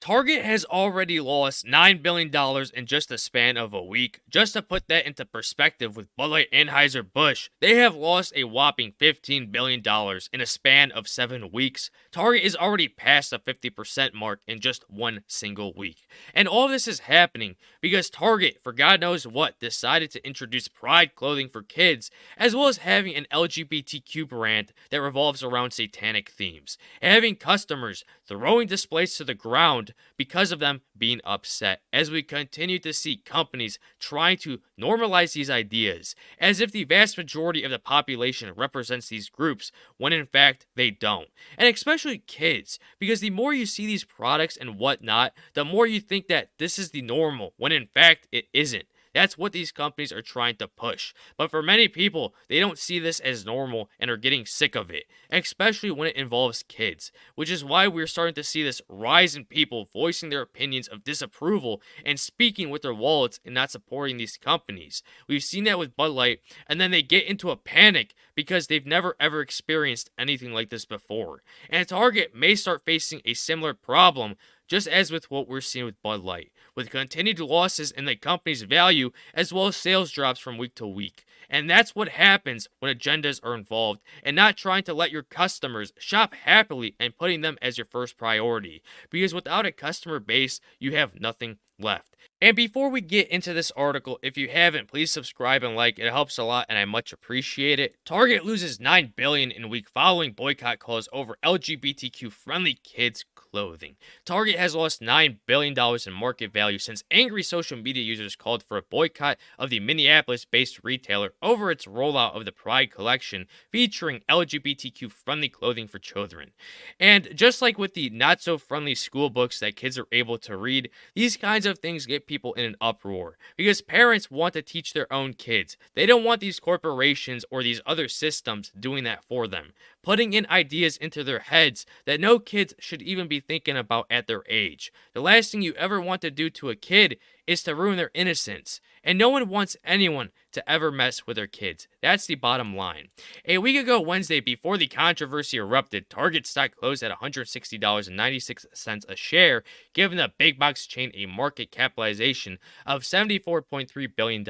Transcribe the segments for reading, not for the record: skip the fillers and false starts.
Target has already lost $9 billion in just a span of a week. Just to put that into perspective with Bud Light Anheuser-Busch, they have lost a whopping $15 billion in a span of 7 weeks. Target is already past the 50% mark in just one single week. And all this is happening because Target, for God knows what, decided to introduce Pride clothing for kids, as well as having an LGBTQ brand that revolves around satanic themes, and having customers throwing displays to the ground because of them being upset, as we continue to see companies trying to normalize these ideas as if the vast majority of the population represents these groups when in fact they don't. And especially kids, because the more you see these products and whatnot, the more you think that this is the normal when in fact it isn't. That's what these companies are trying to push. But for many people, they don't see this as normal and are getting sick of it, especially when it involves kids, which is why we're starting to see this rise in people voicing their opinions of disapproval and speaking with their wallets and not supporting these companies. We've seen that with Bud Light, and then they get into a panic because they've never ever experienced anything like this before. And Target may start facing a similar problem, just as with what we're seeing with Bud Light, with continued losses in the company's value as well as sales drops from week to week. And that's what happens when agendas are involved and not trying to let your customers shop happily and putting them as your first priority. Because without a customer base, you have nothing left. And before we get into this article, if you haven't, please subscribe and like. It helps a lot and I much appreciate it. Target loses $9 billion in week following boycott calls over LGBTQ friendly kids clothing. Target has lost $9 billion in market value since angry social media users called for a boycott of the Minneapolis-based retailer over its rollout of the Pride collection featuring LGBTQ friendly clothing for children. And just like with the not so friendly school books that kids are able to read, these kinds of things get people in an uproar because parents want to teach their own kids. They don't want these corporations or these other systems doing that for them, putting in ideas into their heads that no kids should even be thinking about at their age. The last thing you ever want to do to a kid is to ruin their innocence, and no one wants anyone to ever mess with their kids. That's the bottom line. A week ago Wednesday, before the controversy erupted, Target stock closed at $160.96 a share, giving the big box chain a market capitalization of $74.3 billion.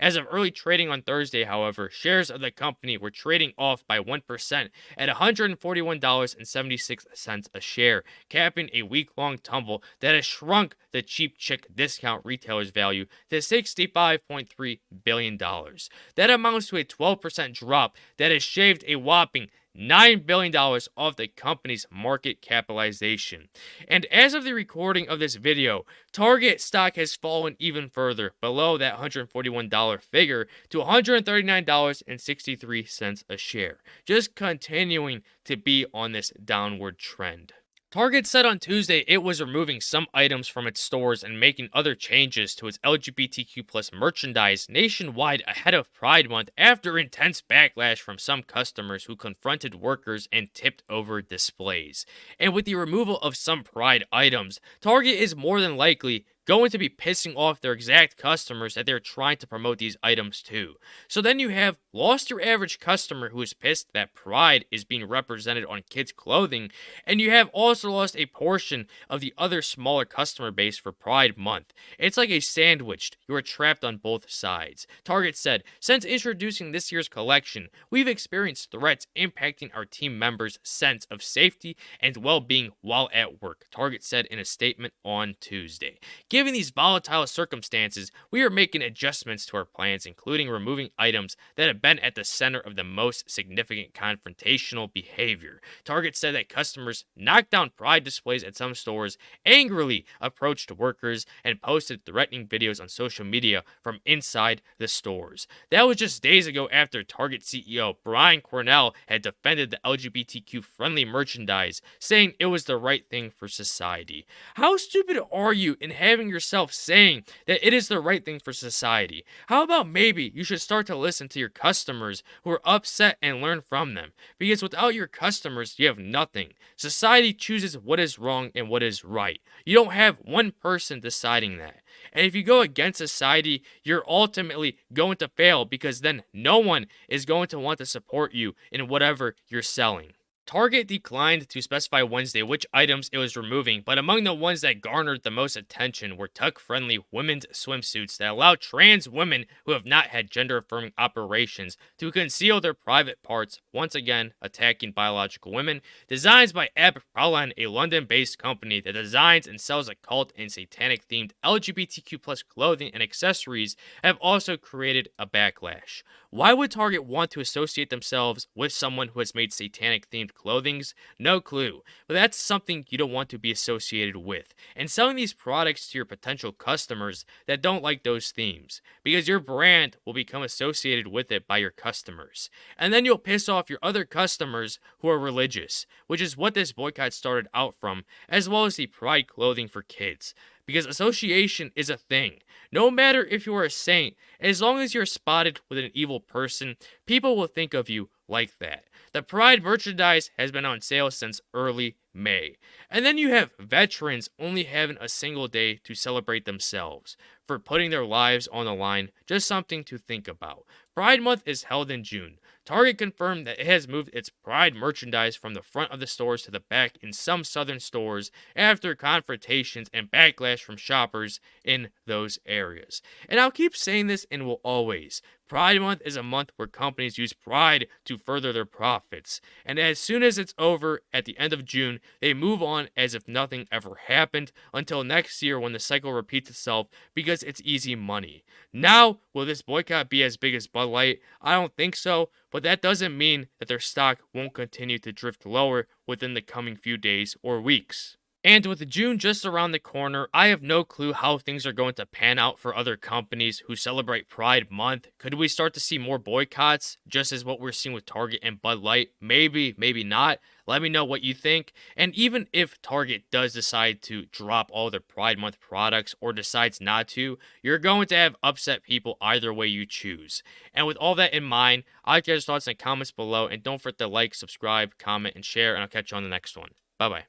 As of early trading on Thursday, however, shares of the company were trading off by 1% at $141.76 a share, capping a week-long tumble that has shrunk the cheap chick discount retailer's value to $65.3 billion. That amounts to a 12% drop that has shaved a whopping $9 billion off the company's market capitalization. And as of the recording of this video, Target stock has fallen even further, below that $141 figure, to $139.63 a share, just continuing to be on this downward trend. Target said on Tuesday it was removing some items from its stores and making other changes to its LGBTQ+ merchandise nationwide ahead of Pride Month after intense backlash from some customers who confronted workers and tipped over displays. And with the removal of some Pride items, Target is more than likely going to be pissing off their exact customers that they're trying to promote these items to. So then you have lost your average customer who is pissed that Pride is being represented on kids' clothing, and you have also lost a portion of the other smaller customer base for Pride Month. It's like a sandwich. You are trapped on both sides. Target said, since introducing this year's collection, we've experienced threats impacting our team members' sense of safety and well-being while at work, Target said in a statement on Tuesday. Given these volatile circumstances, we are making adjustments to our plans, including removing items that have been at the center of the most significant confrontational behavior. Target said that customers knocked down Pride displays at some stores, angrily approached workers, and posted threatening videos on social media from inside the stores. That was just days ago after Target CEO Brian Cornell had defended the LGBTQ-friendly merchandise, saying it was the right thing for society. How stupid are you in having yourself saying that it is the right thing for society? How about maybe you should start to listen to your customers who are upset and learn from them? Because without your customers, you have nothing. Society chooses what is wrong and what is right. You don't have one person deciding that. And if you go against society, you're ultimately going to fail, because then no one is going to want to support you in whatever you're selling. Target declined to specify Wednesday which items it was removing, but among the ones that garnered the most attention were tuck-friendly women's swimsuits that allow trans women who have not had gender-affirming operations to conceal their private parts, once again attacking biological women. Designs by Ab Prowlan, a London-based company that designs and sells occult and satanic-themed LGBTQ+ clothing and accessories, have also created a backlash. Why would Target want to associate themselves with someone who has made satanic-themed clothings? No clue, but that's something you don't want to be associated with. And selling these products to your potential customers that don't like those themes, because your brand will become associated with it by your customers. And then you'll piss off your other customers who are religious, which is what this boycott started out from, as well as the pride clothing for kids. Because association is a thing. No matter if you are a saint, as long as you're spotted with an evil person, people will think of you like that. The Pride merchandise has been on sale since early May. And then you have veterans only having a single day to celebrate themselves for putting their lives on the line. Just something to think about. Pride Month is held in June. Target confirmed that it has moved its Pride merchandise from the front of the stores to the back in some southern stores after confrontations and backlash from shoppers in those areas. And I'll keep saying this and will always. Pride Month is a month where companies use pride to further their profits. And as soon as it's over at the end of June, they move on as if nothing ever happened until next year when the cycle repeats itself because it's easy money. Now, will this boycott be as big as Bud Light? I don't think so, but that doesn't mean that their stock won't continue to drift lower within the coming few days or weeks. And with June just around the corner, I have no clue how things are going to pan out for other companies who celebrate Pride Month. Could we start to see more boycotts, just as what we're seeing with Target and Bud Light? Maybe, maybe not. Let me know what you think. And even if Target does decide to drop all their Pride Month products or decides not to, you're going to have upset people either way you choose. And with all that in mind, I'll get your thoughts in the comments below. And don't forget to like, subscribe, comment, and share. And I'll catch you on the next one. Bye-bye.